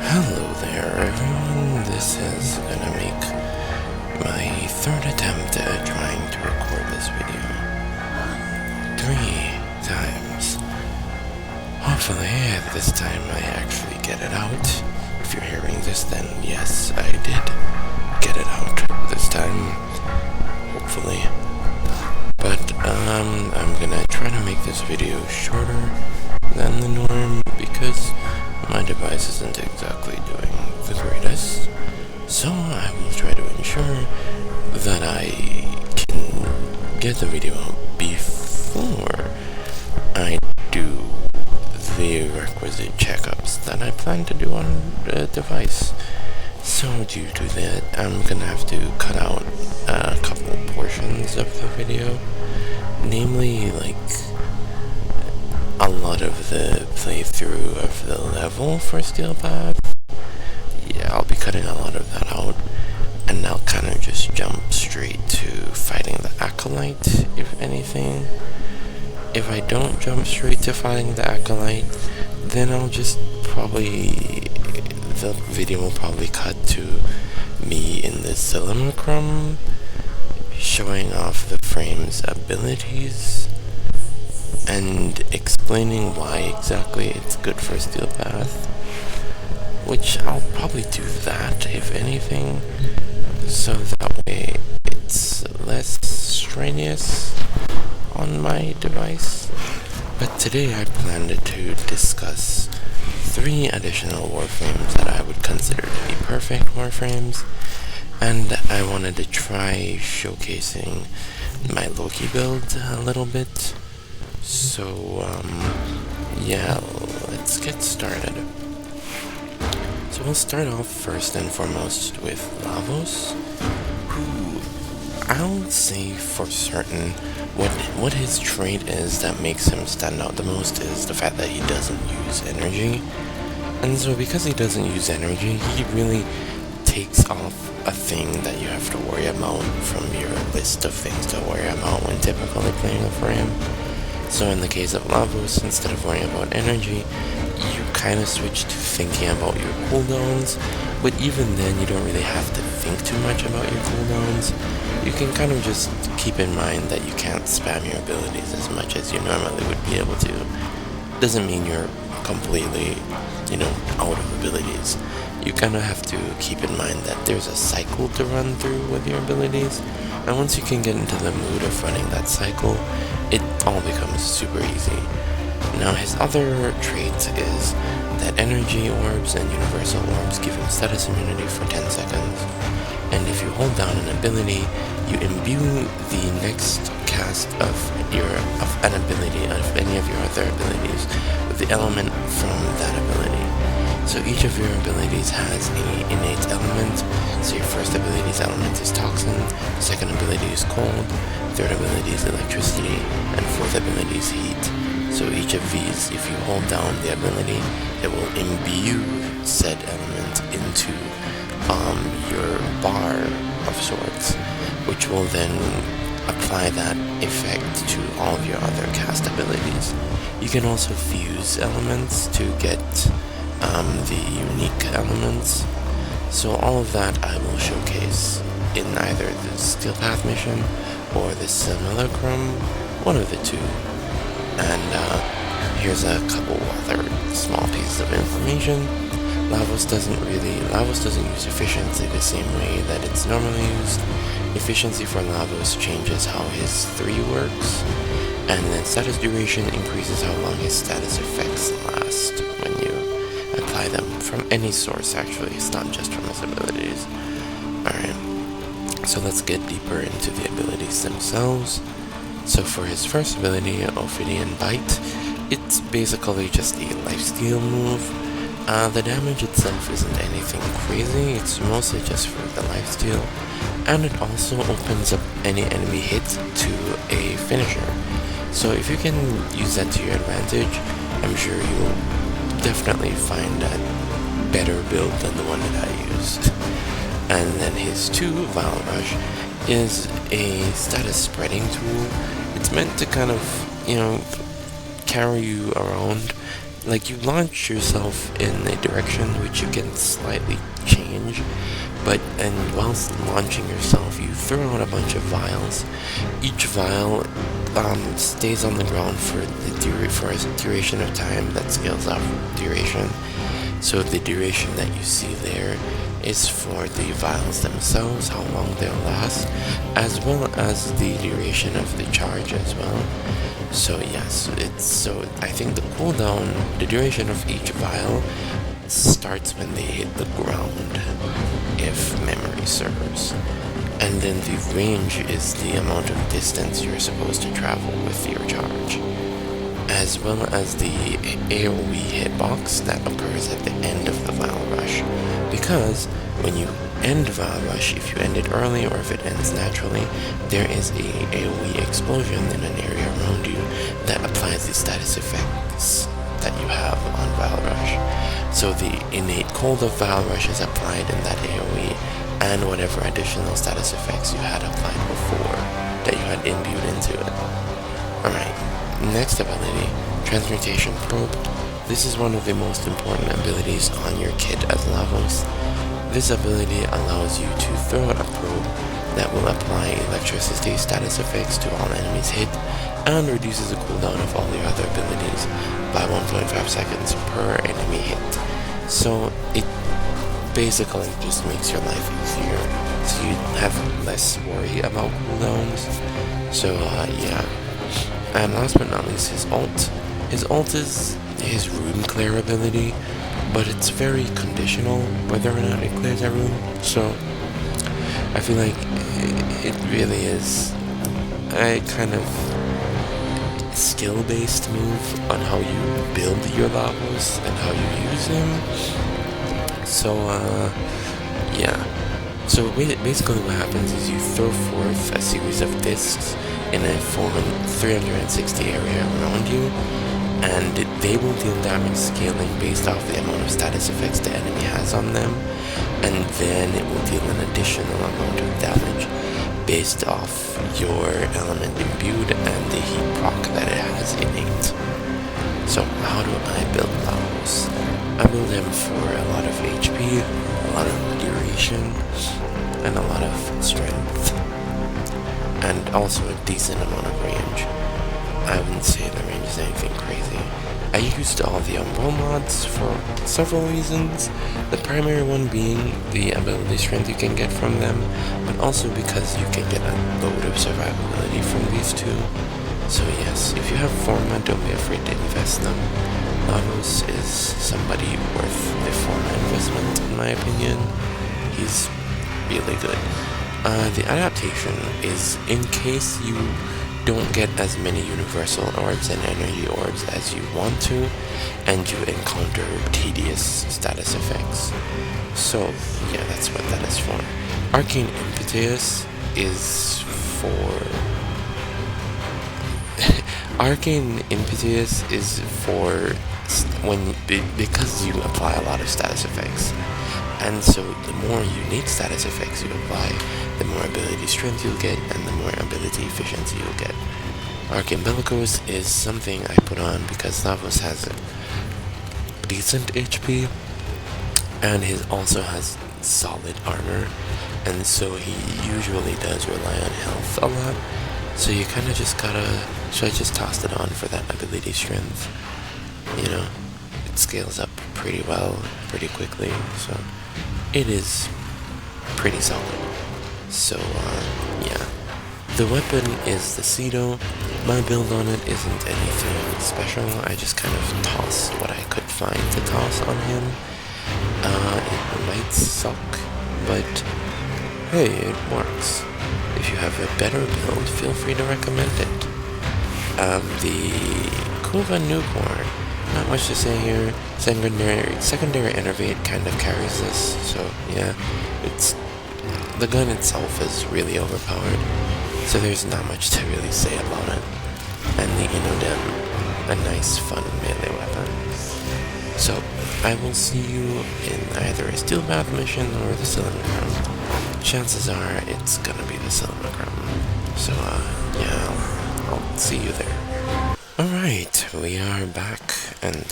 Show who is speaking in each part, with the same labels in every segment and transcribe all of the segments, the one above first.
Speaker 1: Hello there everyone, this is gonna make my third attempt at trying to record this video. 3 times. Hopefully this time I actually get it out. If you're hearing this, then yes, I did get it out this time. Hopefully. But I'm gonna try to make this video shorter than the norm because my device isn't exactly doing the greatest, so I will try to ensure that I can get the video out before I do the requisite checkups that I plan to do on the device. So due to that, I'm gonna have to cut out a couple portions of the video, namely like a lot of the playthrough of the level for Steel Path. Yeah, I'll be cutting a lot of that out, and I'll kind of just jump straight to fighting the Acolyte, if anything. If I don't jump straight to fighting the Acolyte, then I'll just the video will probably cut to me in the Simulacrum, showing off the frame's abilities, and explaining why exactly it's good for Steel Path, which I'll probably do that, if anything, so that way it's less strenuous on my device. But today I planned to discuss 3 additional warframes that I would consider to be perfect warframes, and I wanted to try showcasing my Loki build a little bit. So, yeah, let's get started. So we'll start off first and foremost with Lavos, who I'll say for certain what his trait is that makes him stand out the most is the fact that he doesn't use energy. And so because he doesn't use energy, he really takes off a thing that you have to worry about from your list of things to worry about when typically playing a frame. So in the case of Lavos, instead of worrying about energy, you kind of switch to thinking about your cooldowns, but even then you don't really have to think too much about your cooldowns. You can kind of just keep in mind that you can't spam your abilities as much as you normally would be able to. Doesn't mean you're completely, out of abilities. You kind of have to keep in mind that there's a cycle to run through with your abilities, and once you can get into the mood of running that cycle, it all becomes super easy. Now his other trait is that energy orbs and universal orbs give him status immunity for 10 seconds, and if you hold down an ability, you imbue the next cast of an ability of any of your other abilities with the element from that ability. So each of your abilities has an innate element. So your first ability's element is Toxin, second ability is Cold, third ability is Electricity, and fourth ability is Heat. So each of these, if you hold down the ability, it will imbue said element into your bar of sorts, which will then apply that effect to all of your other cast abilities. You can also fuse elements to get the unique elements. So all of that I will showcase in either the Steel Path mission or the Simulacrum, one of the two. And here's a couple other small pieces of information. Lavos doesn't use efficiency the same way that it's normally used. Efficiency for Lavos changes how his 3 works, and then status duration increases how long his status effects last when you apply them from any source. Actually, it's not just from his abilities. Alright, so let's get deeper into the abilities themselves. So for his first ability, Ophidian Bite, it's basically just a lifesteal move. The damage itself isn't anything crazy, it's mostly just for the lifesteal, and it also opens up any enemy hit to a finisher. So if you can use that to your advantage, I'm sure you'll definitely find that better build than the one that I used. And then his 2, Vile Rush, is a status spreading tool. It's meant to kind of, carry you around Like, you launch yourself in a direction which you can slightly change, and whilst launching yourself, you throw out a bunch of vials. Each vial stays on the ground for a duration of time that scales up duration. So the duration that you see there is for the vials themselves, how long they'll last, as well as the duration of the charge as well. So yes, I think the cooldown, the duration of each vial starts when they hit the ground, if memory serves. And then the range is the amount of distance you're supposed to travel with your charge, as well as the AoE hitbox that occurs at the end of the Vial Rush. Because when you end Vial Rush, if you end it early or if it ends naturally, there is a AoE explosion in an area around you that applies the status effects that you have on Vial Rush. So the innate cold of Vial Rush is applied in that AoE, and whatever additional status effects you had applied before that you had imbued into it. Alright. Next ability, Transmutation Probe. This is one of the most important abilities on your kit as Lavos. This ability allows you to throw out a probe that will apply electricity status effects to all enemies hit, and reduces the cooldown of all your other abilities by 1.5 seconds per enemy hit. So it basically just makes your life easier, so you have less worry about cooldowns. So yeah. And last but not least, his ult. His ult is his rune clear ability, but it's very conditional whether or not it clears a rune. So I feel like it really is a kind of skill-based move on how you build your Lavos and how you use him. So yeah. So basically what happens is you throw forth a series of discs in a 360 area around you, and they will deal damage scaling based off the amount of status effects the enemy has on them, and then it will deal an additional amount of damage based off your element imbued and the heat proc that it has innate. So how do I build Lavos? I build him for a lot of HP, a lot of duration, and a lot of strength, and also a decent amount of range. I wouldn't say the range is anything crazy. I used all the Umbral mods for several reasons, the primary one being the ability strength you can get from them, but also because you can get a load of survivability from these two. So yes, if you have Forma, don't be afraid to invest them. Lavos is somebody worth the Forma investment, in my opinion. He's really good. The adaptation is in case you don't get as many universal orbs and energy orbs as you want to, and you encounter tedious status effects. So yeah, that's what that is for. Arcane Impetus is for Arcane Impetus is for because you apply a lot of status effects. And so the more unique status effects you apply, the more ability strength you'll get, and the more ability efficiency you'll get. Arcane Bellicose is something I put on because Lavos has a decent HP, and he also has solid armor, and so he usually does rely on health a lot. So you kind of just gotta, so I just tossed it on for that ability strength. You know, it scales up pretty well, pretty quickly, so it is pretty solid. So yeah. The weapon is the Cedo. My build on it isn't anything special. I just kind of toss what I could find to toss on him. It might suck, but hey, it works. If you have a better build, feel free to recommend it. The Kuva Newborn, not much to say here. Secondary Innervate kind of carries this, so yeah, the gun itself is really overpowered, so there's not much to really say about it. And the Inodem, a nice fun melee weapon. So I will see you in either a Steel Bath mission or the Simulacrum. Chances are it's gonna be the Simulacrum, so yeah, I'll see you there. Alright, we are back, And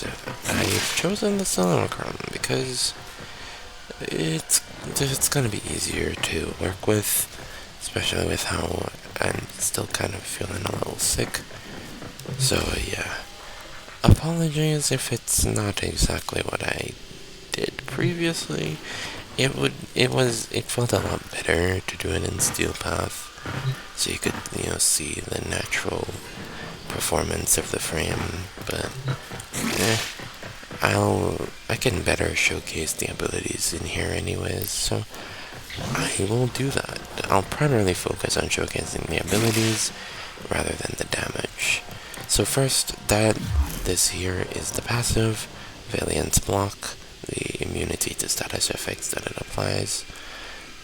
Speaker 1: I've chosen the Solomon because it's gonna be easier to work with, especially with how I'm still kind of feeling a little sick. So yeah, apologies if it's not exactly what I did previously. It felt a lot better to do it in Steel Path, so you could see the natural performance of the frame. But I can better showcase the abilities in here anyways, so I will do that. I'll primarily focus on showcasing the abilities rather than the damage. So first, this here is the passive, Valiant's block, the immunity to status effects that it applies.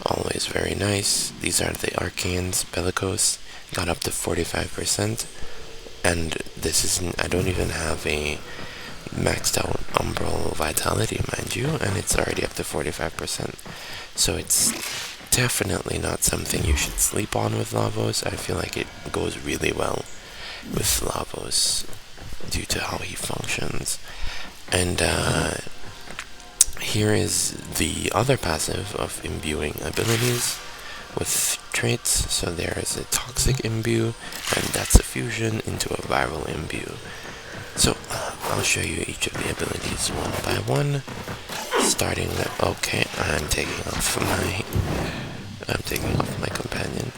Speaker 1: Always very nice. These are the arcanes, Bellicose, got up to 45%, and this isn't, I don't even have a maxed out Umbral Vitality, mind you, and it's already up to 45%. So it's definitely not something you should sleep on with Lavos. I feel like it goes really well with Lavos due to how he functions. And here is the other passive of imbuing abilities with traits. So there is a toxic imbue, and that's a fusion into a viral imbue. So I'll show you each of the abilities one by one, starting with, okay, I'm taking off my companion.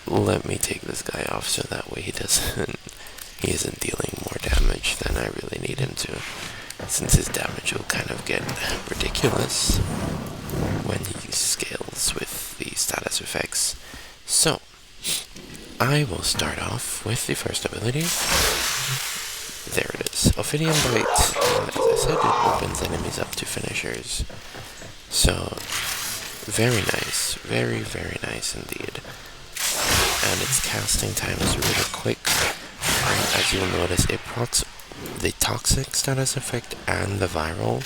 Speaker 1: Let me take this guy off so that way he isn't dealing more damage than I really need him to, since his damage will kind of get ridiculous when he scales with the status effects. So I will start off with the first ability. There it is. Ophidian Bite. As I said, it opens enemies up to finishers. So, very nice. Very, very nice indeed. And its casting time is really quick. And as you'll notice, it procs the toxic status effect and the viral.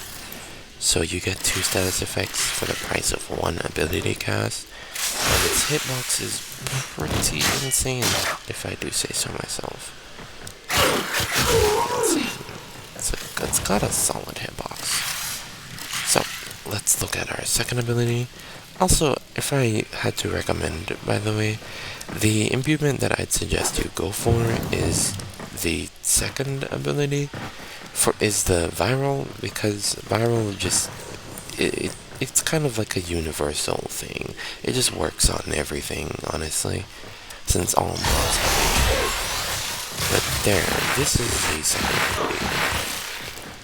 Speaker 1: So you get 2 status effects for the price of 1 ability cast. And its hitbox is pretty insane, if I do say so myself. It's got a solid hitbox. So, let's look at our second ability. Also, if I had to recommend, by the way, the imbuement that I'd suggest you go for is the second ability, is the viral, because viral just, it's kind of like a universal thing. It just works on everything, honestly, since all mobs have. But there, this is the second ability.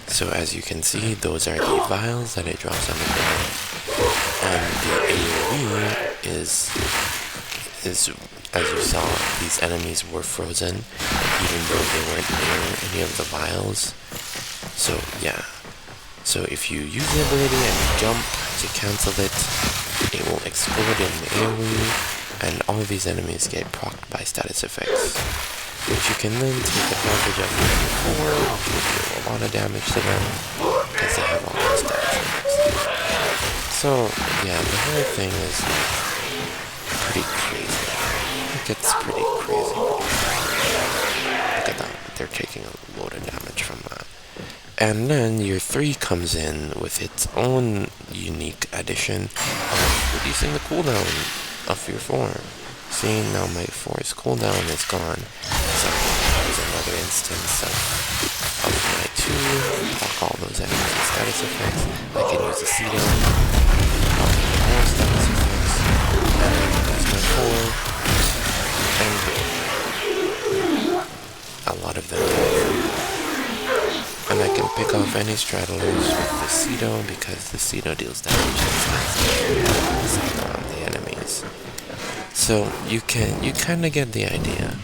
Speaker 1: So as you can see, those are the vials that it drops on the ground. And the AoE is, as you saw, these enemies were frozen, even though they weren't near any of the vials. So yeah. So if you use the ability and jump to cancel it, it will explode in the AoE, and all of these enemies get procced by status effects, which you can then take advantage of before you deal a lot of damage to them, because they have all those status effects. So, yeah, the whole thing is pretty crazy. It gets pretty crazy. Look at that, they're taking a load of damage from that. And then your 3 comes in with its own unique addition of reducing the cooldown of your 4. See, now my 4's cooldown is gone. So here's another instance of my 2, proc all those enemies with status effects. I can use the Cedo, proc more status effects, and I can use my 4, and a lot of them die. And I can pick off any straddlers with the Cedo, because the Cedo deals damage on the enemies. So you kind of get the idea.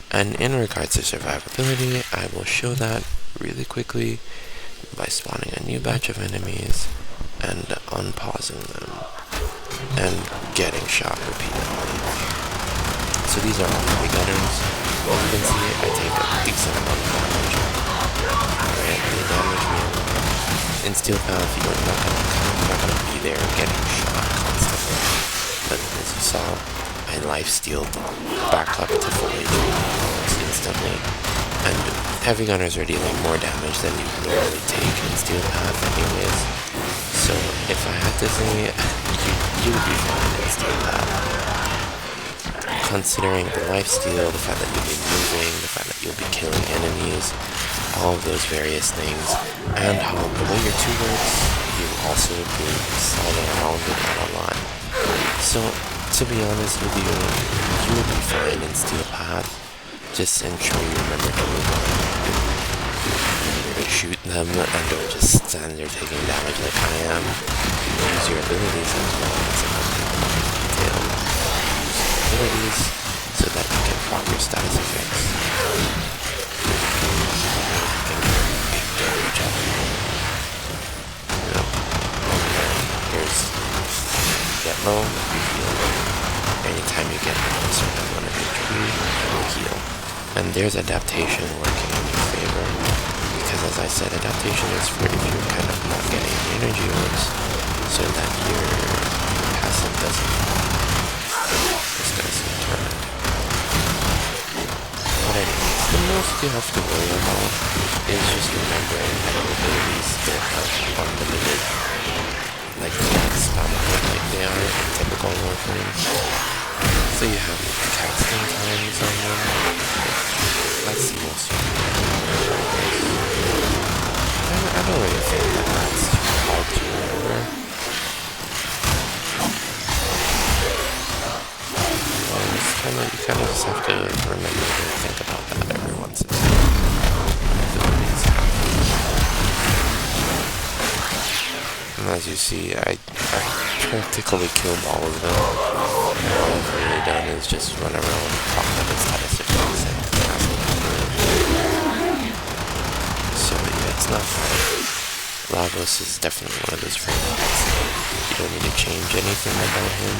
Speaker 1: And in regards to survivability, I will show that really quickly by spawning a new batch of enemies and unpausing them and getting shot repeatedly. So these are all heavy gunners. As you can see, I take a decent amount of damage. Alright, they damage me. In Steel Path, you're not gonna be there getting shot constantly. But as you saw, I lifestealed back up to full HP almost instantly, and heavy gunners are dealing more damage than you normally take in Steel Path anyways. So if I had to say, you would be fine in Steel Path. Considering the lifesteal, the fact that you'll be moving, the fact that you'll be killing enemies, all of those various things, and how the way your 2 works, you'll also be sliding around with that a lot. So, to be honest with you, you will be fine in Steel Path. Just ensure you remember to move on. Shoot them and don't just stand there taking damage like I am. Use your abilities as well. It's detail. Abilities so that you can proc your status effects. Here's get low, you heal. Anytime you get a certain amount of HP, you heal. And there's adaptation working in your favor. Because as I said, adaptation is for if you're kind of not getting energy orbs, so that your passive doesn't discuss determined. But anyways, the most you have to worry about is just remembering that your abilities still have unlimited, like they can't spam like they are in typical Warframe. So you have casting times on them. That's the most you can do. I don't really think that that's hard to remember. You kind of just have to remember to think about that every once in a while. And as you see, I practically killed all of them. And all I've really done is just run around, pop up its status effects, and so yeah, it's not hard. Lavos is definitely one of those frames. You don't need to change anything about him.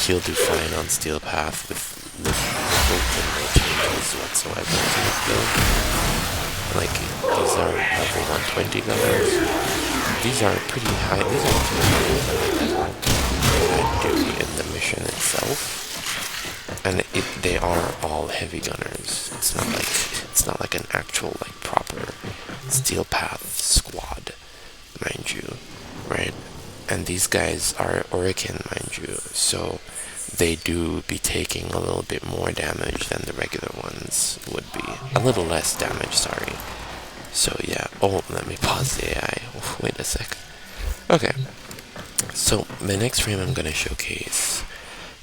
Speaker 1: He'll do fine on Steel Path with no changes whatsoever to his build. Like, these are level 120 gunners. These are pretty high. These are pretty high that do in the mission itself. And they are all heavy gunners. It's not like an actual, like, proper Steel Path squad, mind you, right? And these guys are Orican, mind you, so they do be taking a little bit more damage than the regular ones would be. A little less damage, sorry. So yeah, oh, let me pause the AI. Wait a sec. Okay, so the next frame I'm gonna showcase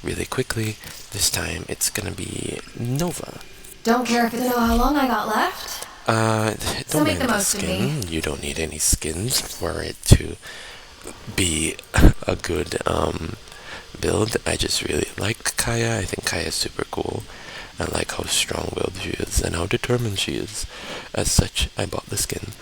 Speaker 1: really quickly, this time it's gonna be Nova.
Speaker 2: Don't care if it's know how long I got left.
Speaker 1: Don't mind the skin. You don't need any skins for it to be a good build. I just really like Kaya. I think Kaya is super cool. I like how strong-willed she is and how determined she is. As such, I bought the skin.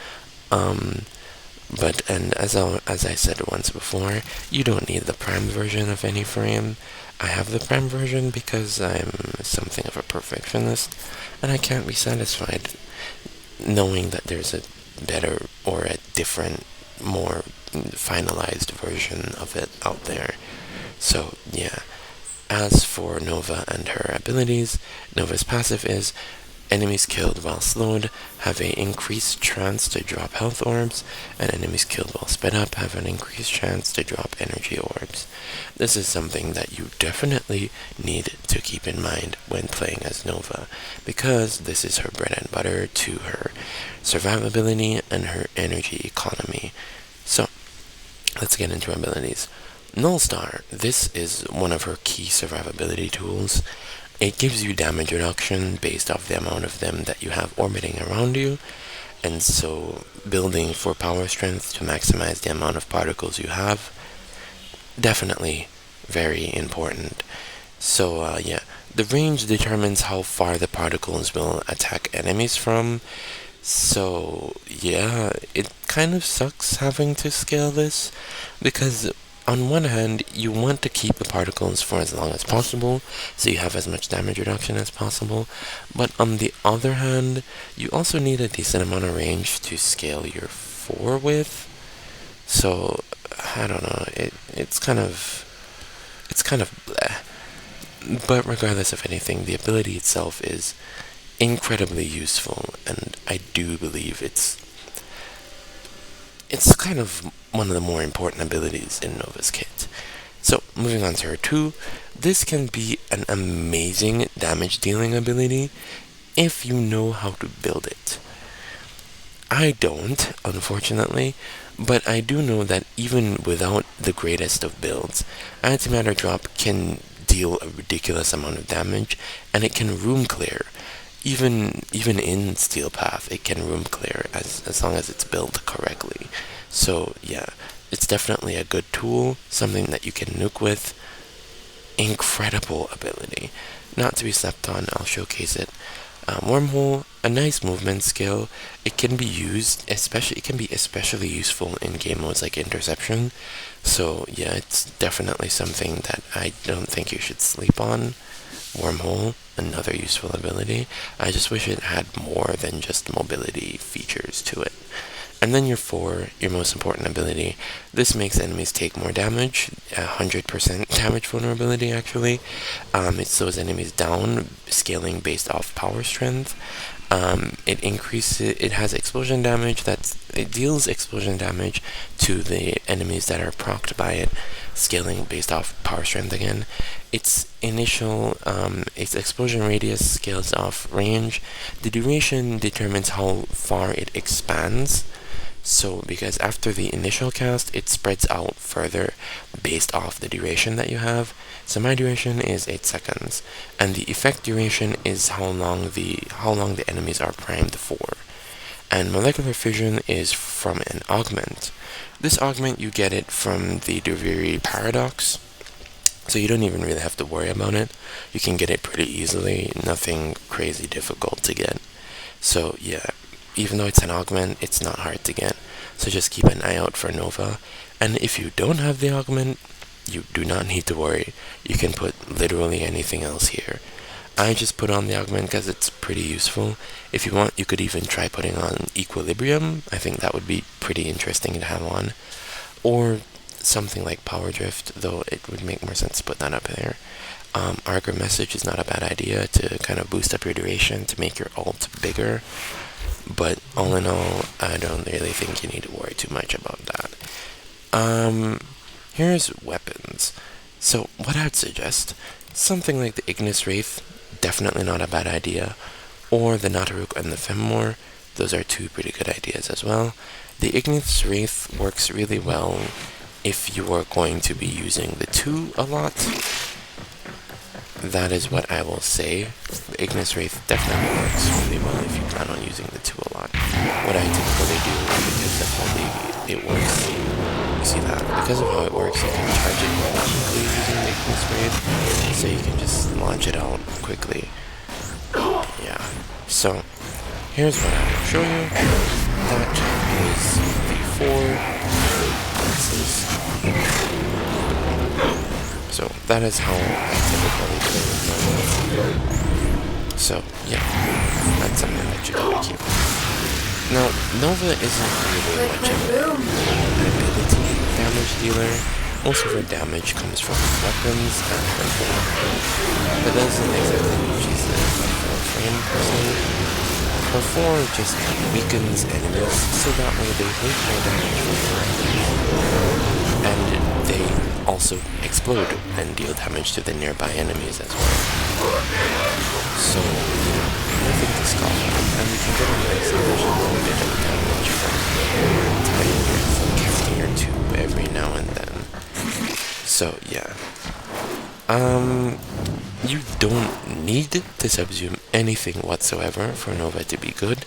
Speaker 1: But as I said once before, you don't need the Prime version of any frame. I have the Prime version because I'm something of a perfectionist, and I can't be satisfied knowing that there's a better or a different, more finalized version of it out there. So yeah, as for Nova and her abilities, Nova's passive is enemies killed while slowed have an increased chance to drop health orbs, and enemies killed while sped up have an increased chance to drop energy orbs. This is something that you definitely need to keep in mind when playing as Nova, because this is her bread and butter to her survivability and her energy economy. So, let's get into her abilities. Null Star, this is one of her key survivability tools. It gives you damage reduction based off the amount of them that you have orbiting around you, and so building for power strength to maximize the amount of particles you have, definitely very important. So yeah, the range determines how far the particles will attack enemies from. So yeah, it kind of sucks having to scale this, because on one hand, you want to keep the particles for as long as possible, so you have as much damage reduction as possible, but on the other hand, you also need a decent amount of range to scale your 4 with. So, I don't know, it's kind of bleh. But regardless of anything, the ability itself is incredibly useful, and I do believe it's kind of one of the more important abilities in Nova's kit. So, moving on to her 2, this can be an amazing damage dealing ability if you know how to build it. I don't, unfortunately, but I do know that even without the greatest of builds, Antimatter Drop can deal a ridiculous amount of damage, and it can room clear. Even in Steel Path, it can room clear as long as it's built correctly. So yeah, it's definitely a good tool, something that you can nuke with. Incredible ability, not to be slept on. I'll showcase it. Wormhole, a nice movement skill. It can be used, it can be especially useful in game modes like Interception. So yeah, it's definitely something that I don't think you should sleep on. Wormhole, another useful ability. I just wish it had more than just mobility features to it. And then your 4, your most important ability. This makes enemies take more damage, 100% damage vulnerability actually. It slows enemies down, scaling based off power strength. It has explosion damage, it deals explosion damage to the enemies that are procced by it, scaling based off power strength again. Its explosion radius scales off range. The duration determines how far it expands. So, because after the initial cast, it spreads out further based off the duration that you have. So my duration is 8 seconds, and the effect duration is how long the enemies are primed for. And molecular fission is from an augment. This augment, you get it from the Duviri paradox, so you don't even really have to worry about it. You can get it pretty easily, nothing crazy difficult to get. So yeah, even though it's an augment, it's not hard to get. So just keep an eye out for Nova. And if you don't have the augment, you do not need to worry. You can put literally anything else here. I just put on the augment because it's pretty useful. If you want, you could even try putting on Equilibrium. I think that would be pretty interesting to have on. Or something like Power Drift, though it would make more sense to put that up there. Argur Message is not a bad idea to kind of boost up your duration to make your ult bigger. But all in all, I don't really think you need to worry too much about that. Here's weapons. So what I'd suggest, something like the Ignis Wraith, definitely not a bad idea. Or the Nataruk and the Femmore, those are 2 pretty good ideas as well. The Ignis Wraith works really well if you are going to be using the 2 a lot. That is what I will say. The Ignis Wraith definitely works really well if you plan on using the 2 a lot. What I typically do, because of how it works, you see that? Because of how it works, you can charge it quickly using the Ignis Wraith, so you can just launch it out quickly. Yeah. So, here's what I will show you. That is the 4 classes. So that is how I typically play with Nova. So yeah, that's something that you gotta keep. Now, Nova isn't really much of an ability damage dealer. Most of her damage comes from weapons and her form. But that doesn't exactly mean she's a frame person. Her form just weakens enemies, so that way they take more damage from her enemies. And they also explode and deal damage to the nearby enemies as well. So, nothing to scoff at, and we can get a nice additional bit of damage from casting your 2 every now and then. So, yeah. You don't need to subsume anything whatsoever for Nova to be good,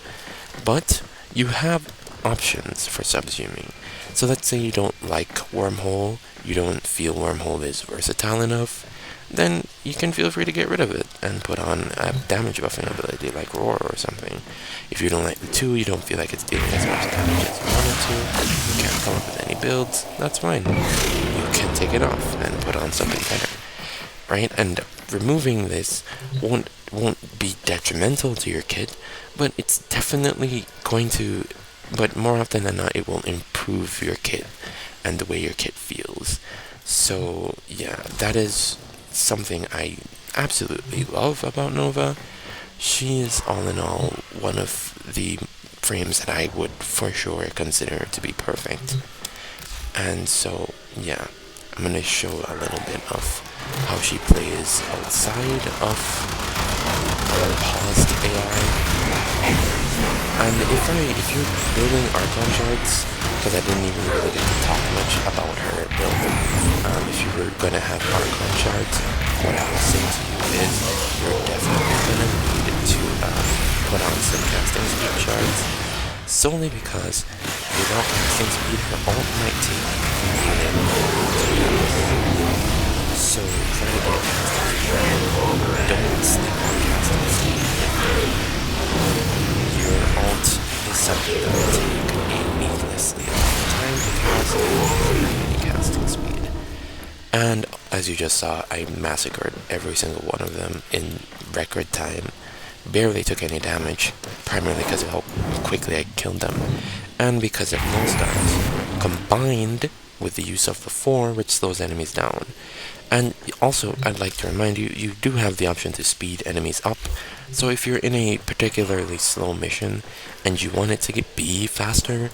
Speaker 1: but you have options for subsuming. So let's say you don't like Wormhole, you don't feel Wormhole is versatile enough, then you can feel free to get rid of it and put on a damage buffing ability like Roar or something. If you don't like the 2, you don't feel like it's dealing as much damage as you wanted to, you can't come up with any builds, that's fine. You can take it off and put on something better. Right? And removing this won't be detrimental to your kit, but it's definitely going to, but more often than not, it will improve your kit and the way your kit feels. So yeah, that is something I absolutely love about Nova. she is all in all one of the frames that I would for sure consider to be perfect. And so, yeah, I'm gonna show a little bit of how she plays outside of our paused AI. And if you're building Archon charts, because I didn't even really get to talk much about her build, if you were gonna have Archon charts, what I would say to you is you're definitely gonna need to put on some casting speed charts, solely because without casting speed, her ult might take a minute to use. So try to get casting speed. Don't sleep on casting speed. Your ult is something that will take a needlessly long time to cast and casting speed. And as you just saw, I massacred every single one of them in record time. Barely took any damage, primarily because of how quickly I killed them, and because of no stars, combined with the use of the 4, which slows enemies down. And also, I'd like to remind you, you do have the option to speed enemies up. So if you're in a particularly slow mission and you want it to be faster,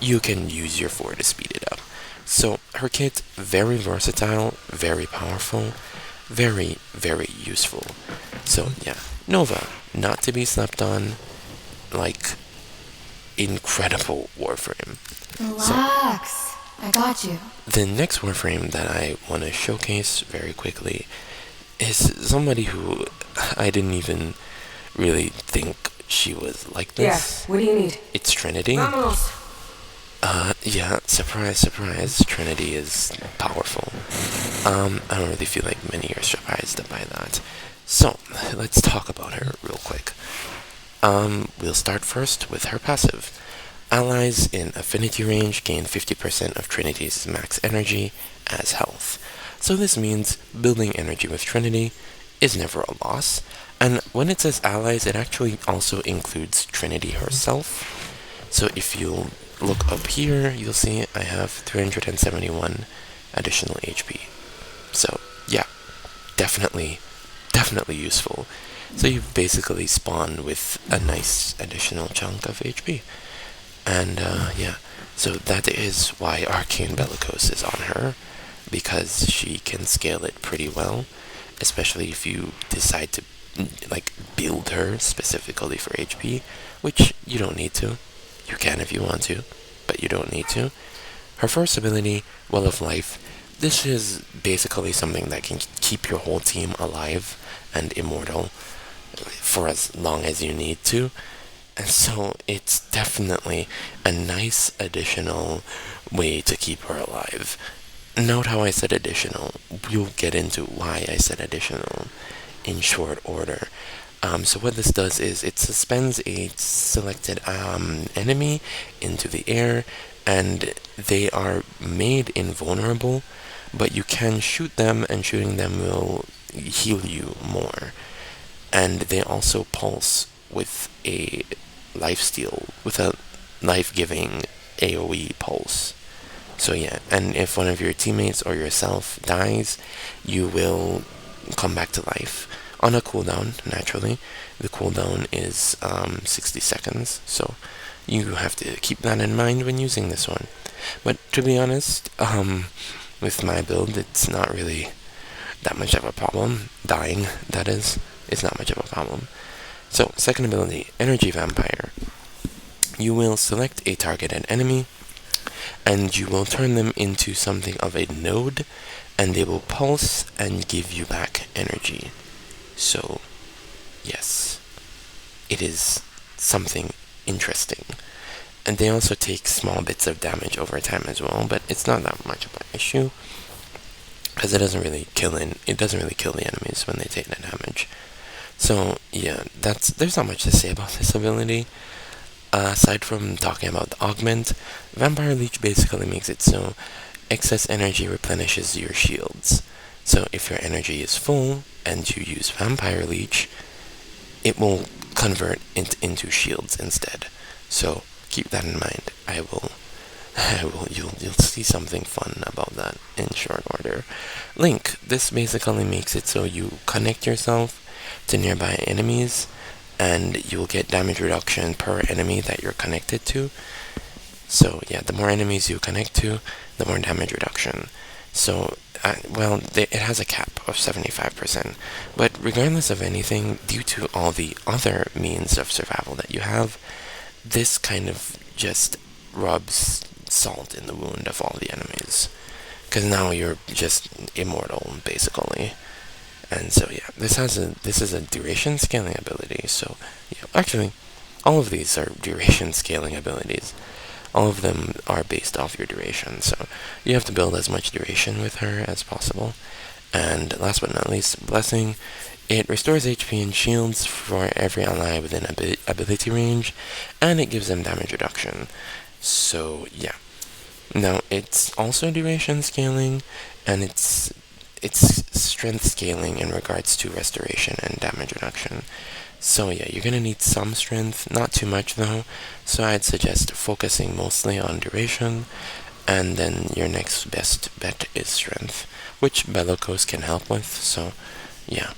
Speaker 1: you can use your 4 to speed it up. So her kit, very versatile, very powerful, very, very useful. So yeah, Nova, not to be slept on, like, incredible warframe.
Speaker 2: Relax. I got you.
Speaker 1: The next warframe that I want to showcase very quickly is somebody who I didn't even really think she was like this.
Speaker 3: Yeah, what do you need?
Speaker 1: It's Trinity.
Speaker 3: Vamos.
Speaker 1: Yeah, surprise, surprise, Trinity is powerful. I don't really feel like many are surprised by that. So, let's talk about her real quick. We'll start first with her passive. Allies in affinity range gain 50% of Trinity's max energy as health. So this means building energy with Trinity is never a loss, and when it says allies, it actually also includes Trinity herself. So if you look up here, you'll see I have 371 additional HP. So yeah, definitely useful. So you basically spawn with a nice additional chunk of HP. And yeah, so that is why Arcane Bellicose is on her, because she can scale it pretty well, especially if you decide to like build her specifically for HP, which you don't need to. You can if you want to, but you don't need to. Her first ability, Well of Life, this is basically something that can keep your whole team alive and immortal for as long as you need to. And so it's definitely a nice additional way to keep her alive. Note how I said additional. We'll get into why I said additional in short order. So what this does is it suspends a selected enemy into the air, and they are made invulnerable, but you can shoot them, and shooting them will heal you more. And they also pulse with a lifesteal, with a life-giving AoE pulse. So yeah, and if one of your teammates or yourself dies, you will come back to life on a cooldown, naturally. The cooldown is 60 seconds, so you have to keep that in mind when using this one. But to be honest, with my build, it's not really that much of a problem. Dying, that is not much of a problem. So, second ability, Energy Vampire. You will select a targeted enemy, and you will turn them into something of a node, and they will pulse and give you back energy. So, yes, it is something interesting. And they also take small bits of damage over time as well, but it's not that much of an issue, because it doesn't really kill the enemies when they take the damage. So yeah, there's not much to say about this ability. Aside from talking about the augment, Vampire Leech basically makes it so excess energy replenishes your shields. So if your energy is full and you use Vampire Leech, it will convert into shields instead. So keep that in mind. You'll see something fun about that in short order. Link, this basically makes it so you connect yourself to nearby enemies, and you'll get damage reduction per enemy that you're connected to. So yeah, the more enemies you connect to, the more damage reduction. So, it has a cap of 75%. But regardless of anything, due to all the other means of survival that you have, this kind of just rubs salt in the wound of all the enemies. Because now you're just immortal, basically. And so yeah, this is a duration scaling ability. So yeah, actually, all of these are duration scaling abilities. All of them are based off your duration, so you have to build as much duration with her as possible. And last but not least, Blessing. It restores HP and shields for every ally within ability range, and it gives them damage reduction. So yeah. Now it's also duration scaling, and it's strength scaling in regards to restoration and damage reduction. So yeah, you're gonna need some strength, not too much though, so I'd suggest focusing mostly on duration, and then your next best bet is strength, which Bellicose can help with, so yeah.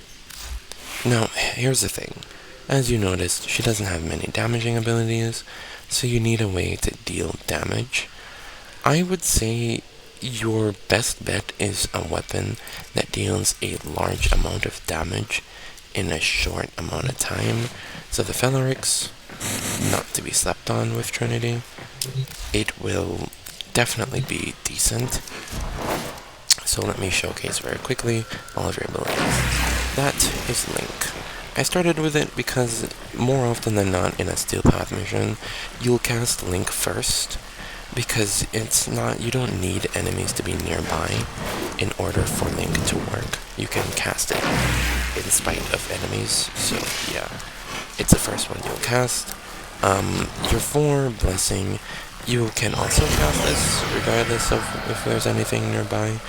Speaker 1: Now, here's the thing. As you noticed, she doesn't have many damaging abilities, so you need a way to deal damage. I would say your best bet is a weapon that deals a large amount of damage in a short amount of time. So the Phalanx, not to be slept on with Trinity. It will definitely be decent. So let me showcase very quickly all of your abilities. That is Link. I started with it because more often than not in a Steel Path mission, you'll cast Link first, because you don't need enemies to be nearby in order for Link to work. You can cast it in spite of enemies, so yeah, it's the first one you'll cast. Your 4 Blessing, you can also cast this regardless of if there's anything nearby.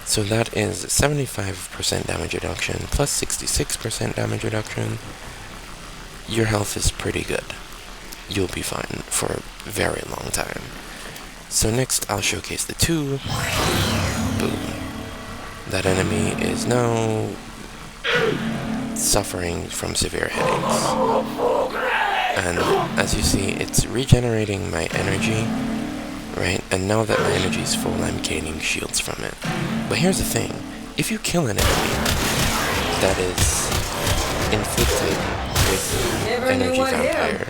Speaker 1: So that is 75% damage reduction plus 66% damage reduction. Your health is pretty good. You'll be fine for a very long time. So next I'll showcase the 2. Boom. That enemy is now suffering from severe headaches. And as you see, it's regenerating my energy, right? And now that my energy is full, I'm gaining shields from it. But here's the thing. If you kill an enemy that is inflicted with energy vampire,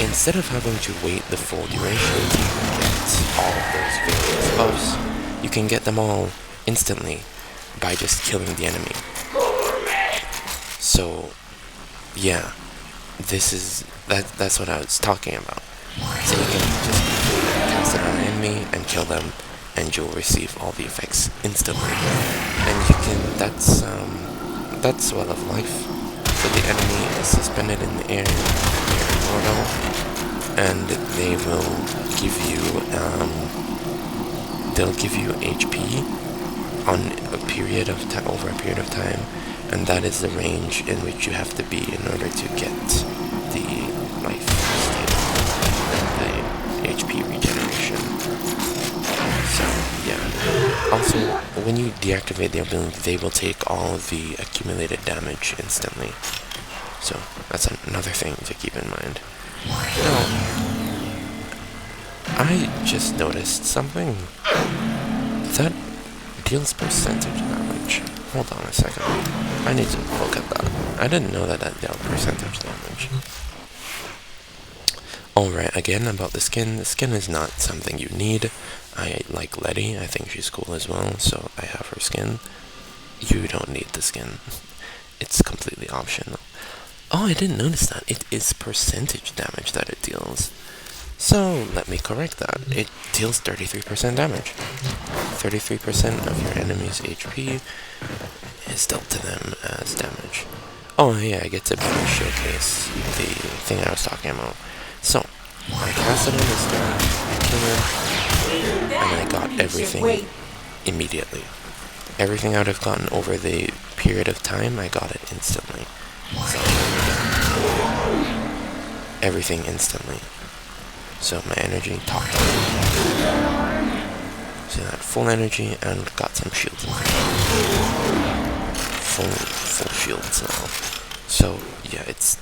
Speaker 1: instead of having to wait the full duration to get all of those various buffs, you can get them all instantly by just killing the enemy. So, yeah, that's what I was talking about. So you can just cast it on an enemy and kill them, and you'll receive all the effects instantly. And you can, that's Well of Life. So the enemy is suspended in the air, they're immortal, and they will give you, they'll give you HP on a period of time, over a period of time, and that is the range in which you have to be in order to get the life state and the HP regeneration. So yeah. Also, when you deactivate the ability, they will take all the accumulated damage instantly. So that's another thing to keep in mind. Now, I just noticed something. That deals percentage damage. Hold on a second. I need to look at that. I didn't know that dealt percentage damage. Alright, again about the skin. The skin is not something you need. I like Letty. I think she's cool as well, so I have her skin. You don't need the skin. It's completely optional. Oh, I didn't notice that. It is percentage damage that it deals. So, let me correct that. It deals 33% damage. 33% of your enemy's HP is dealt to them as damage. Oh yeah, I get to showcase the thing I was talking about. So, I cast it on this guy, I killed him, and I got everything immediately. Everything I would have gotten over the period of time, I got it instantly. So, everything instantly. So my energy topped up. So I had full energy and got some shields. Full shields now. So yeah, it's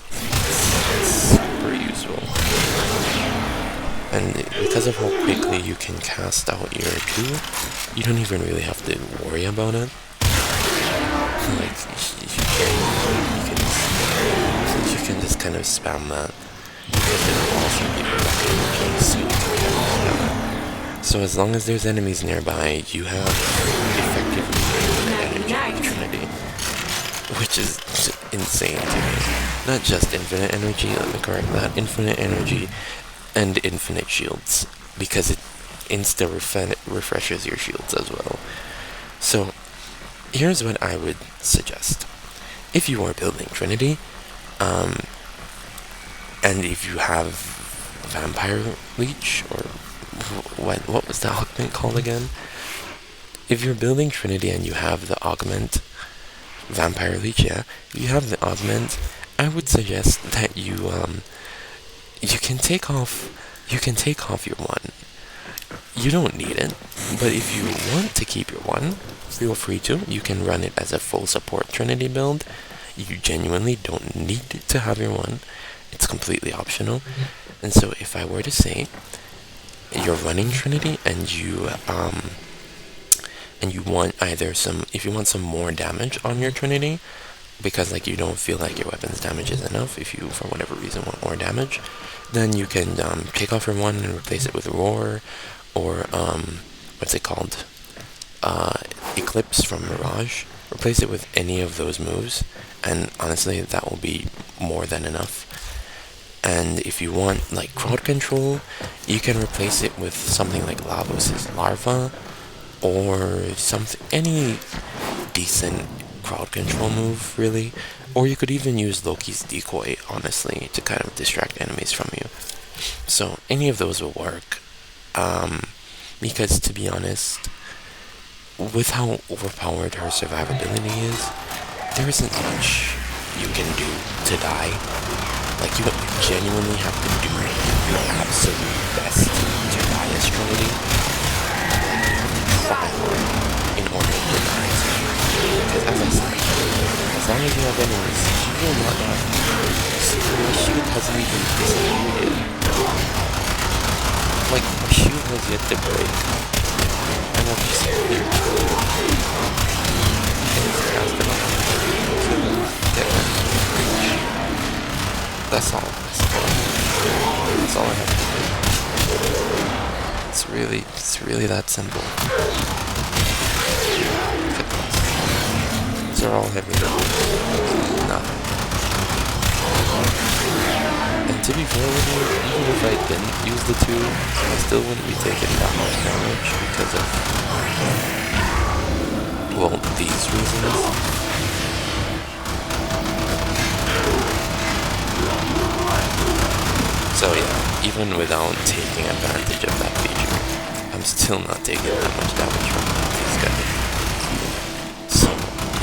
Speaker 1: super useful. And because of how quickly you can cast out your 2, you don't even really have to worry about it. Like, you can just kind of spam that. Because it'll also give you back energy, so you can kind of spam it. So as long as there's enemies nearby, you have effectively infinite energy with Trinity. Which is insane to me. Not just infinite energy, let me correct that. Infinite energy and infinite shields, because it refreshes your shields as well. So here's what I would suggest. If you are building Trinity, and if you have Vampire Leech, or what was that augment called again? If you're building Trinity and you have the augment Vampire Leech, yeah, if you have the augment, I would suggest that you can take off your 1. You don't need it, but if you want to keep your 1, feel free to. You can run it as a full support Trinity build. You genuinely don't need to have your 1. It's completely optional. And so if I were to say you're running Trinity and you want if you want some more damage on your Trinity, because like you don't feel like your weapon's damage is enough, if you for whatever reason want more damage, then you can take off your 1 and replace it with Roar, or what's it called? Eclipse from Mirage. Replace it with any of those moves, and honestly, that will be more than enough. And if you want like crowd control, you can replace it with something like Lavos' Larva, or any decent crowd control move, really. Or you could even use Loki's decoy, honestly, to kind of distract enemies from you. So any of those will work. Because to be honest, with how overpowered her survivability is, there isn't much you can do to die. Like, you genuinely have to do your absolute best to die as Trinity. Like, you have to try hard in order to die. Because as I said, as long as you have enemies, you will not die. Your shield hasn't even disappeared. Like, my shield has yet to break. And I've just cleared through. And it's cast it on. Get that. That's all. That's all I have to do. It's really that simple. Look at this. These are all heavy. Nothing. And to be fair with you, even if I didn't use the 2, I still wouldn't be taking that much damage because of, well, these reasons. So yeah, even without taking advantage of that feature, I'm still not taking that much damage from these guys. So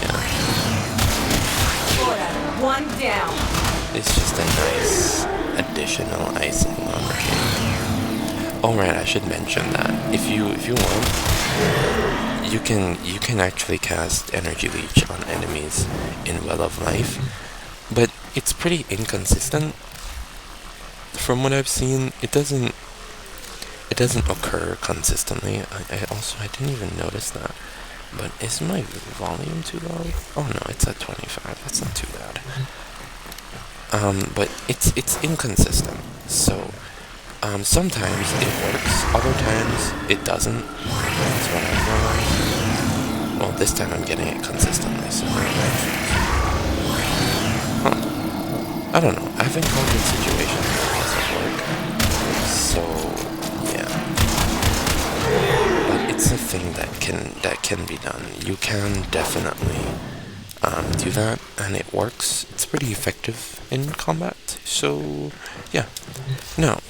Speaker 1: yeah.
Speaker 3: 1 down.
Speaker 1: It's just a nice additional icing on the cake. Alright, I should mention that if you want, you can actually cast Energy Leech on enemies in Well of Life, but it's pretty inconsistent. From what I've seen, it doesn't occur consistently. I didn't even notice that. But is my volume too loud? Oh no, it's at 25. That's not too bad. But it's inconsistent. So sometimes it works, other times it doesn't. That's what I've realized. Well, this time I'm getting it consistently, so I don't know. I've encountered situations where it doesn't work. So yeah. But it's a thing that can be done. You can definitely do that, and it works. It's pretty effective in combat. So yeah. Now,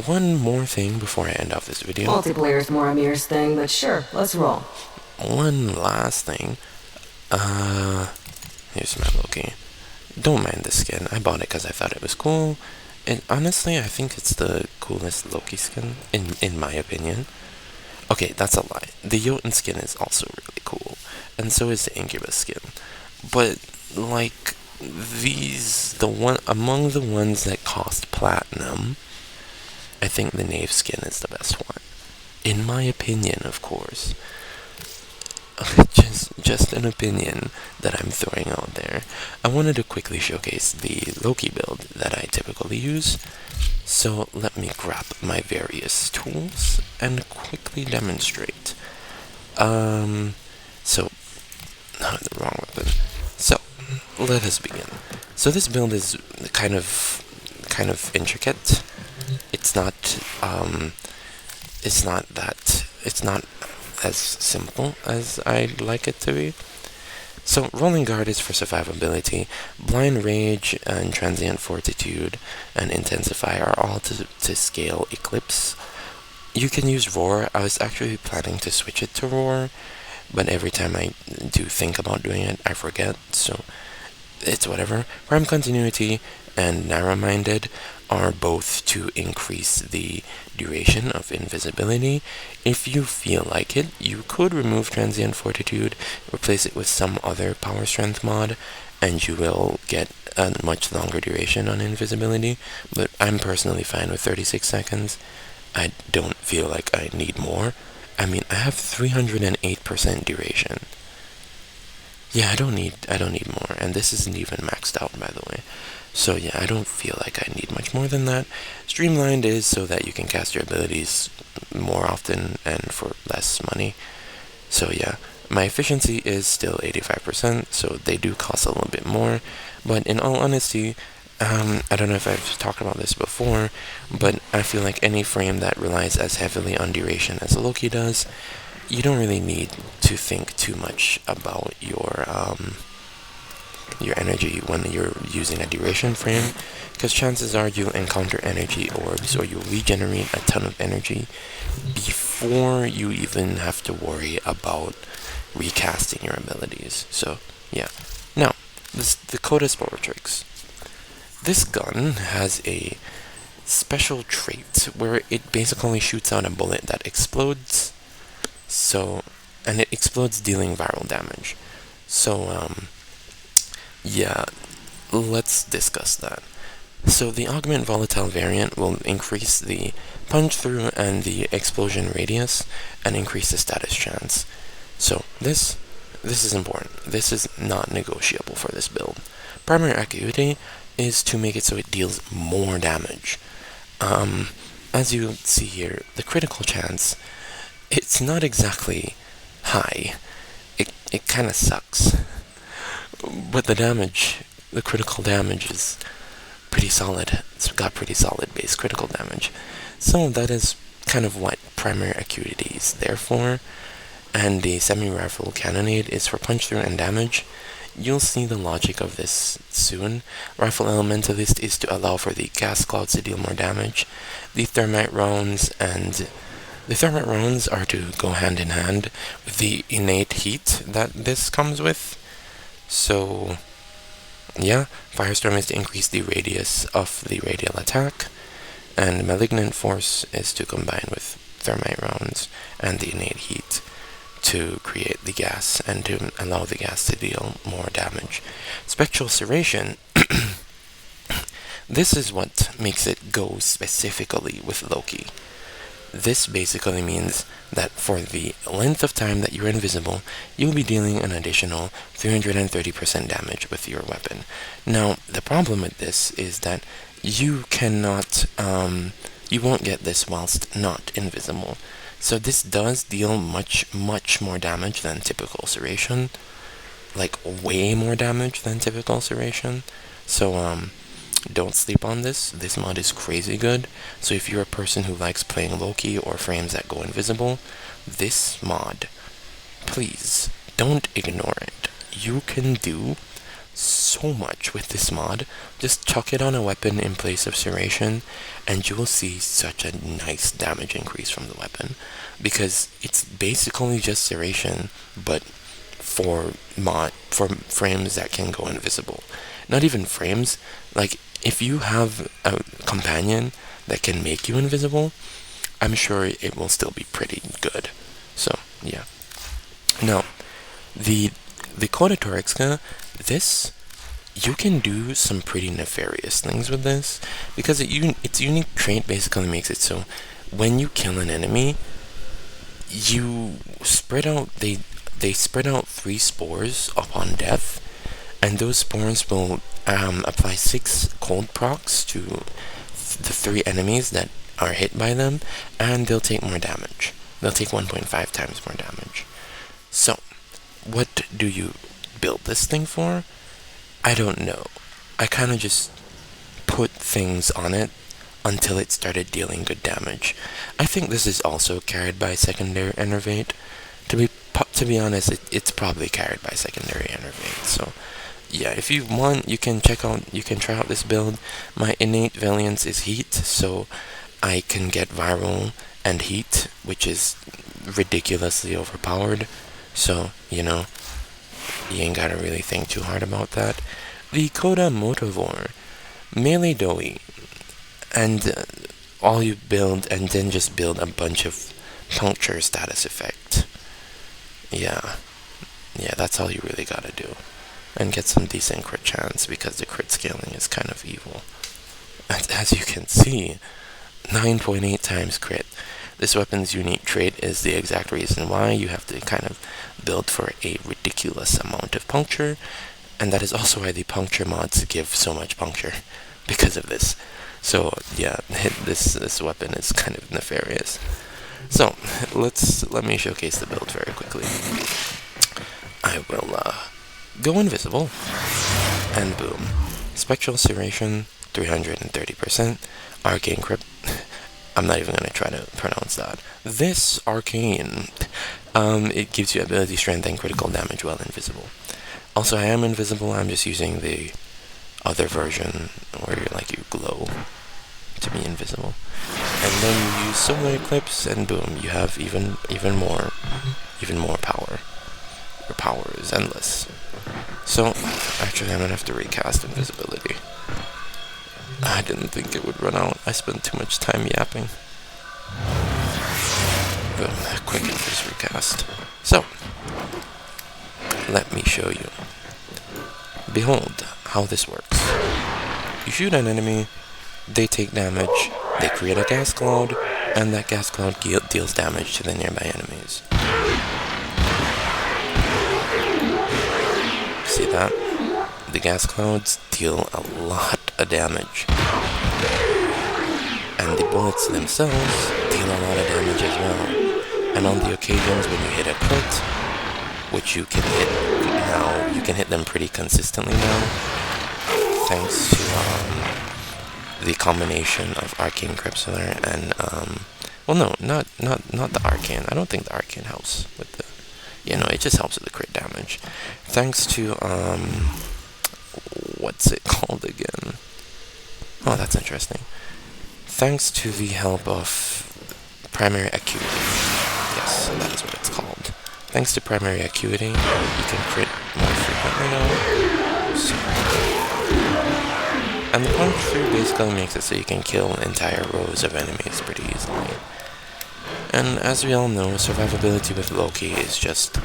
Speaker 1: one more thing before I end off this video.
Speaker 3: Multiplayer's more Amir's thing, but sure, let's roll.
Speaker 1: One last thing. Here's my Loki. Don't mind the skin. I bought it because I thought it was cool. And honestly, I think it's the coolest Loki skin, in my opinion. Okay, that's a lie. The Jotun skin is also really cool. And so is the Incubus skin. But, like, among the ones that cost platinum, I think the Knave skin is the best one. In my opinion, of course. Just an opinion that I'm throwing out there. I wanted to quickly showcase the Loki build that I typically use. So let me grab my various tools and quickly demonstrate. So, no, the wrong weapon. So, let us begin. So this build is kind of intricate. It's not as simple as I'd like it to be. So Rolling Guard is for survivability. Blind Rage and Transient Fortitude and Intensify are all to scale Eclipse. You can use Roar. I was actually planning to switch it to Roar, but every time I do think about doing it, I forget, so it's whatever. Prime Continuity and Narrow-Minded are both to increase the duration of invisibility. If you feel like it, you could remove Transient Fortitude, replace it with some other power strength mod, and you will get a much longer duration on invisibility, but I'm personally fine with 36 seconds. I don't feel like I need more. I mean, I have 308% duration. Yeah, I don't need more, and this isn't even maxed out, by the way. So yeah, I don't feel like I need much more than that. Streamlined is so that you can cast your abilities more often and for less money. So yeah, my efficiency is still 85%, so they do cost a little bit more. But in all honesty, I don't know if I've talked about this before, but I feel like any frame that relies as heavily on duration as Loki does, you don't really need to think too much about your energy when you're using a duration frame, because chances are you'll encounter energy orbs or you'll regenerate a ton of energy before you even have to worry about recasting your abilities. So yeah. Now, the Coda Sportrix. This gun has a special trait where it basically shoots out a bullet that explodes. So, and it explodes dealing viral damage. So, yeah, let's discuss that. So the Augment Volatile variant will increase the punch through and the explosion radius and increase the status chance. So this is important. This is not negotiable for this build. Primary Acuity is to make it so it deals more damage. As you see here, the critical chance, it's not exactly high. It kind of sucks. But the critical damage is pretty solid. It's got pretty solid base critical damage. So that is kind of what primary acuity is there for. And the semi-rifle cannonade is for punch through and damage. You'll see the logic of this soon. Rifle Elementalist is to allow for the gas clouds to deal more damage. The thermite rounds are to go hand in hand with the innate heat that this comes with. So yeah, Firestorm is to increase the radius of the radial attack, and Malignant Force is to combine with thermite rounds and the innate heat to create the gas and to allow the gas to deal more damage. Spectral Serration, this is what makes it go specifically with Loki. This basically means that for the length of time that you're invisible, you'll be dealing an additional 330% damage with your weapon. Now, the problem with this is that you cannot, you won't get this whilst not invisible. So this does deal much more damage than typical Serration. Like, way more damage than typical Serration. So, don't sleep on this. This mod is crazy good. So if you're a person who likes playing Loki or frames that go invisible, this mod, please, don't ignore it. You can do so much with this mod. Just chuck it on a weapon in place of Serration, and you will see such a nice damage increase from the weapon. Because it's basically just Serration, but for frames that can go invisible. Not even frames, like, if you have a companion that can make you invisible, I'm sure it will still be pretty good. So, yeah. Now, the Coda Torexka, this you can do some pretty nefarious things with this, because its unique trait basically makes it so when you kill an enemy, you spread out they spread out 3 spores upon death, and those spores will apply 6 cold procs to the 3 enemies that are hit by them, and they'll take more damage. They'll take 1.5 times more damage. So, what do you build this thing for? I don't know. I kind of just put things on it until it started dealing good damage. I think this is also carried by secondary enervate. To be honest, it's probably carried by secondary enervate. So, yeah, if you want, you can try out this build. My innate valiance is heat, so I can get viral and heat, which is ridiculously overpowered. So, you ain't gotta really think too hard about that. The Coda Motivore, melee doughy, and all you build, and then just build a bunch of puncture status effect. Yeah, that's all you really gotta do. And get some decent crit chance, because the crit scaling is kind of evil. And as you can see, 9.8 times crit. This weapon's unique trait is the exact reason why you have to kind of build for a ridiculous amount of puncture, and that is also why the puncture mods give so much puncture, because of this. So yeah, this weapon is kind of nefarious. So let me showcase the build very quickly. I will go invisible, and boom, spectral serration 330%, arcane crit. I'm not even gonna try to pronounce that. This arcane, it gives you ability strength and critical damage while invisible. Also, I am invisible. I'm just using the other version where you glow to be invisible. And then you use solar eclipse, and boom, you have even more power. Your power is endless. So, actually, I'm gonna have to recast invisibility. I didn't think it would run out. I spent too much time yapping. Boom, quick invis recast. So, let me show you. Behold how this works. You shoot an enemy, they take damage, they create a gas cloud, and that gas cloud deals damage to the nearby enemies. See that? The gas clouds deal a lot of damage. And the bullets themselves deal a lot of damage as well. And on the occasions when you hit a crit, which you can hit now, you can hit them pretty consistently now, thanks to the combination of Arcane Crepuscular and well, no, not the Arcane. I don't think the Arcane helps with the, it just helps with the crit damage. Thanks to what's it called again? Oh, that's interesting. Thanks to the help of primary acuity. Yes, that is what it's called. Thanks to primary acuity, you can crit more frequently now. So, and the punch through basically makes it so you can kill entire rows of enemies pretty easily. And as we all know, survivability with Loki is just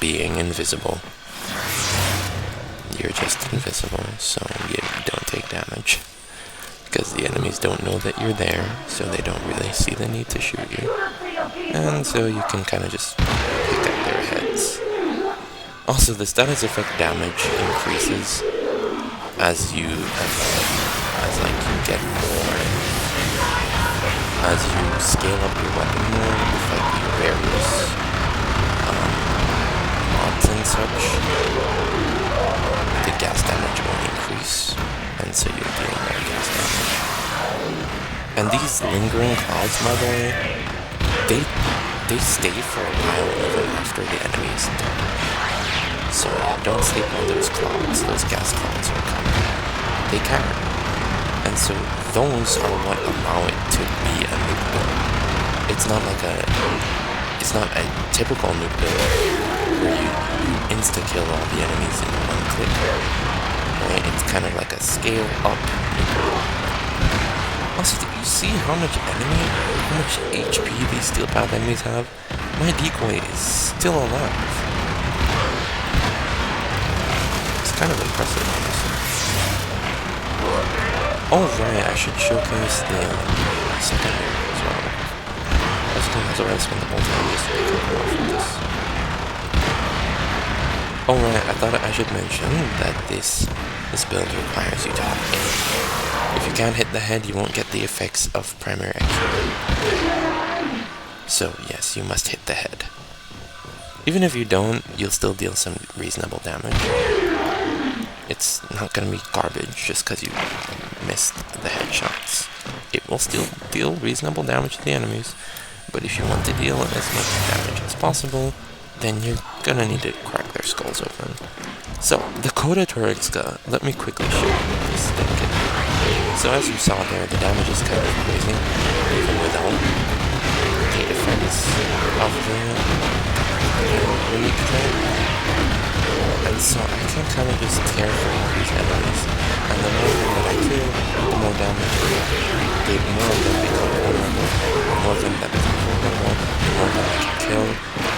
Speaker 1: being invisible. You're just invisible, so you don't take damage. Because the enemies don't know that you're there, so they don't really see the need to shoot you. And so you can kind of just pick at their heads. Also, the status effect damage increases as you get more, as you scale up your weapon more with the various mods and such. The gas damage will increase, and so you're dealing more gas damage. And these lingering clouds, by the way, they stay for a while even after the enemy is dead. So don't sleep on those clouds. Those gas clouds are coming. They carry. And so those are what allow it to be a nuke build. It's not a typical nuke build where you insta-kill all the enemies in one click. Right? It's kind of like a scale up nuke build. Also, did you see how much HP these Steel Path enemies have? My decoy is still alive. It's kind of impressive, honestly. Oh right, I should showcase the secondary as well. That's what I spent the whole time just clicking off of this. Oh right, I thought I should mention that this build requires you to have aim. If you can't hit the head, you won't get the effects of primary action. So yes, you must hit the head. Even if you don't, you'll still deal some reasonable damage. It's not gonna be garbage just because you missed the headshots. It will still deal reasonable damage to the enemies, but if you want to deal as much damage as possible, then you're gonna need to crack their skulls open. So, the Koda Turekska, let me quickly show you this thing can do. So as you saw there, the damage is kind of crazy, even without the effects of the unique thing. And so I can kind of just care for all these enemies, and the more of them that I kill, the more damage I get. The more of them become vulnerable, the more of them that become vulnerable, the more of them I can kill,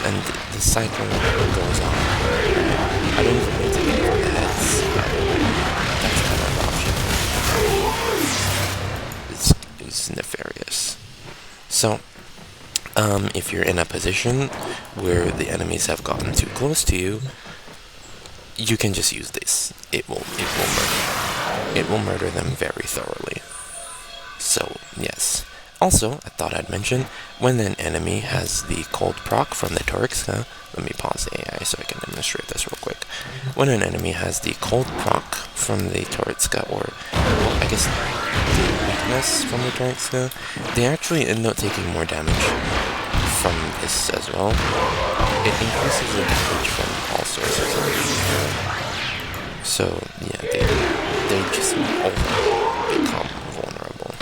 Speaker 1: and the cycle goes on. I don't even need to get for the heads, that's kind of optional. It's nefarious. So, if you're in a position where the enemies have gotten too close to you, you can just use this. It will murder. It will murder them very thoroughly. So, yes. Also, I thought I'd mention, when an enemy has the cold proc from the Turekska, let me pause the AI so I can demonstrate this real quick. When an enemy has the cold proc from the Turekska, or, well, I guess, the weakness from the Turekska, they actually end up taking more damage from this as well. It increases the damage from all sources. So, yeah, they just become vulnerable.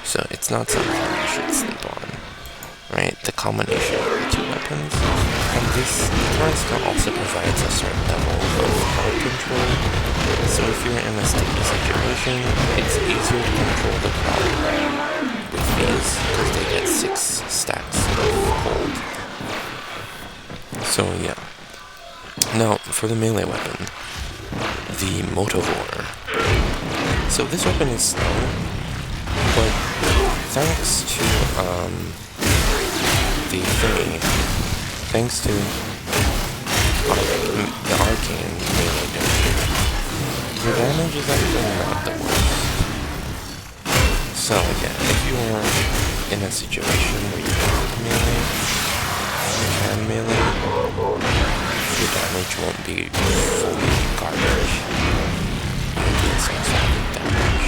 Speaker 1: So it's not something you should sleep on, right? The combination of the two weapons. And this Turekska also provides a certain level of crowd control. So if you're in a sticky situation, it's easier to control the crowd with these, because they get 6 stacks of hold. So yeah. Now, for the melee weapon, the Motovor. So this weapon is slow, but thanks to the thingy, thanks to the arcane melee damage, your damage is actually not the worst. So yeah, if you are in a situation where you have melee, you can melee, your damage won't be fully garbage. You'll do some solid damage.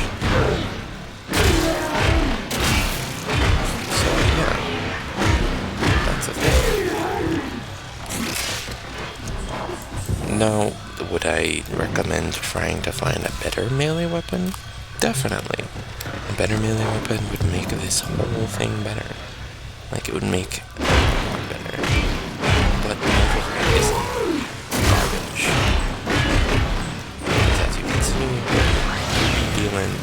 Speaker 1: So yeah, that's a thing. Now, would I recommend trying to find a better melee weapon? Definitely. A better melee weapon would make this whole thing better. Like, it would make a lot better. But the Motovor isn't garbage. Because as you can see, dealing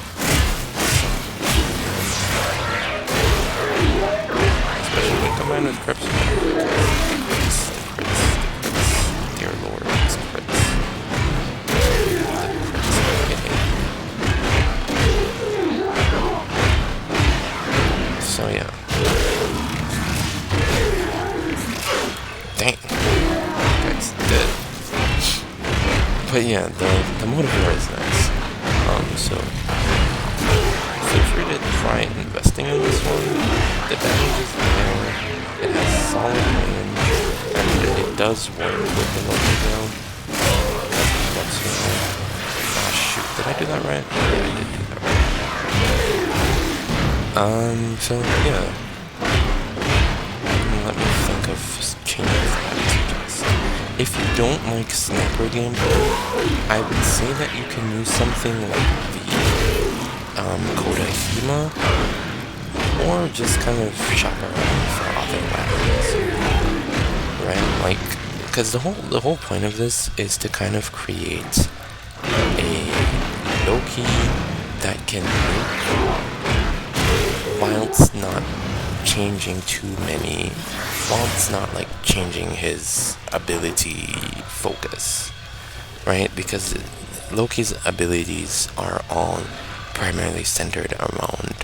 Speaker 1: especially when combined with Crips, dear lord, it's Crips. So yeah. Dang. That's dead. But yeah, the Motovor is nice. So feel free to try investing in this one. The damage is there. It has solid range, and it does work with the local ground. Ah shoot, did I do that right? Yeah, I did do that right. So yeah. Let me think of changes that I would suggest. If you don't like sniper gameplay, I would say that you can use something like the Koda Hima, or just kind of shop around for other weapons, right? Like, because the whole point of this is to kind of create a low-key that can move whilst not changing too many, while it's not like changing his ability focus, right? Because Loki's abilities are all primarily centered around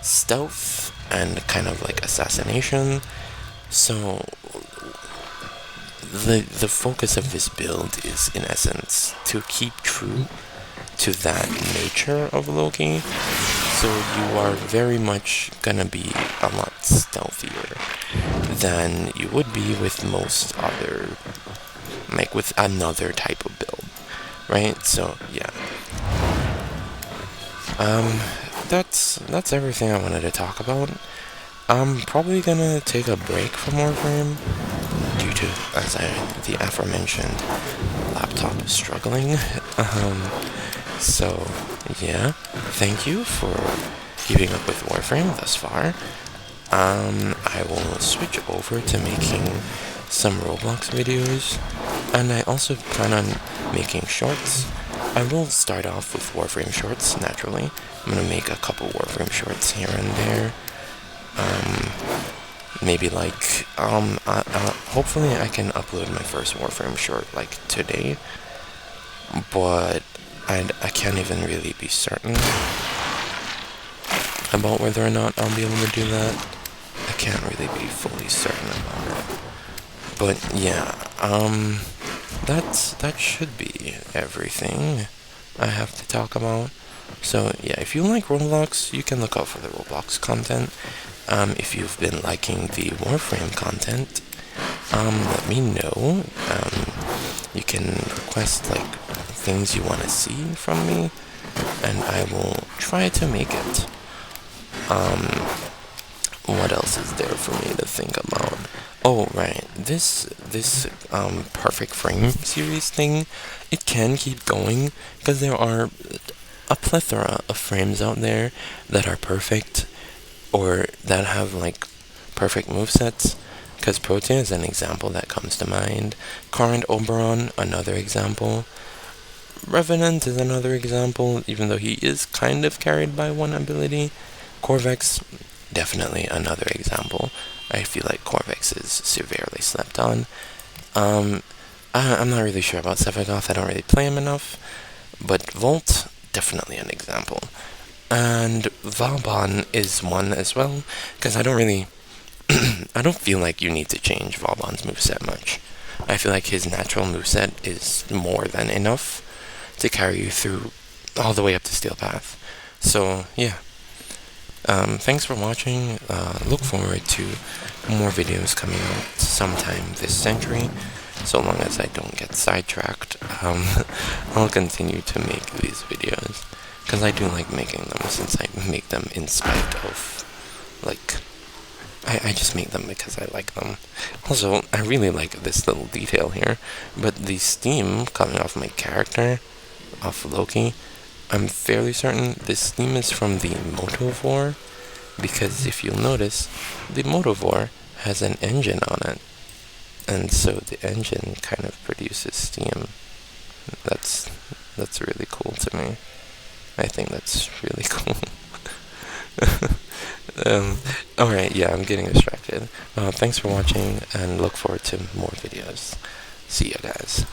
Speaker 1: stealth and kind of like assassination. So the focus of this build is, in essence, to keep true to that nature of Loki. So you are very much gonna be a lot stealthier than you would be with most other, like with another type of build, right? So yeah, that's everything I wanted to talk about. I'm probably gonna take a break from Warframe due to, the aforementioned laptop struggling. So yeah, thank you for keeping up with Warframe thus far. I will switch over to making some Roblox videos, and I also plan on making shorts. I will start off with Warframe shorts, naturally. I'm gonna make a couple Warframe shorts here and there. Maybe like, hopefully I can upload my first Warframe short, like, today. But I can't even really be certain about whether or not I'll be able to do that. I can't really be fully certain about it. But yeah, that should be everything I have to talk about. So yeah, if you like Roblox, you can look out for the Roblox content. If you've been liking the Warframe content, let me know. You can request like things you want to see from me, and I will try to make it. What else is there for me to think about? Oh, right. This perfect frame series thing, it can keep going because there are a plethora of frames out there that are perfect or that have like perfect movesets. Because Protean is an example that comes to mind. Current Oberon, another example. Revenant is another example, even though he is kind of carried by one ability. Corvex, definitely another example. I feel like Corvex is severely slept on. I'm not really sure about Sephiroth, I don't really play him enough. But Volt, definitely an example. And Vauban is one as well, because I don't really... I don't feel like you need to change Vauban's moveset much. I feel like his natural moveset is more than enough to carry you through all the way up to Steel Path. So, yeah. Thanks for watching. Look forward to more videos coming out sometime this century. So long as I don't get sidetracked, I'll continue to make these videos. Because I do like making them, since I make them in spite of, like... I just make them because I like them. Also, I really like this little detail here, but the steam coming off my character, off Loki, I'm fairly certain this steam is from the Motovore, because if you'll notice, the Motovore has an engine on it, and so the engine kind of produces steam. That's really cool to me. I think that's really cool. Alright, yeah, I'm getting distracted. Thanks for watching, and look forward to more videos. See ya, guys.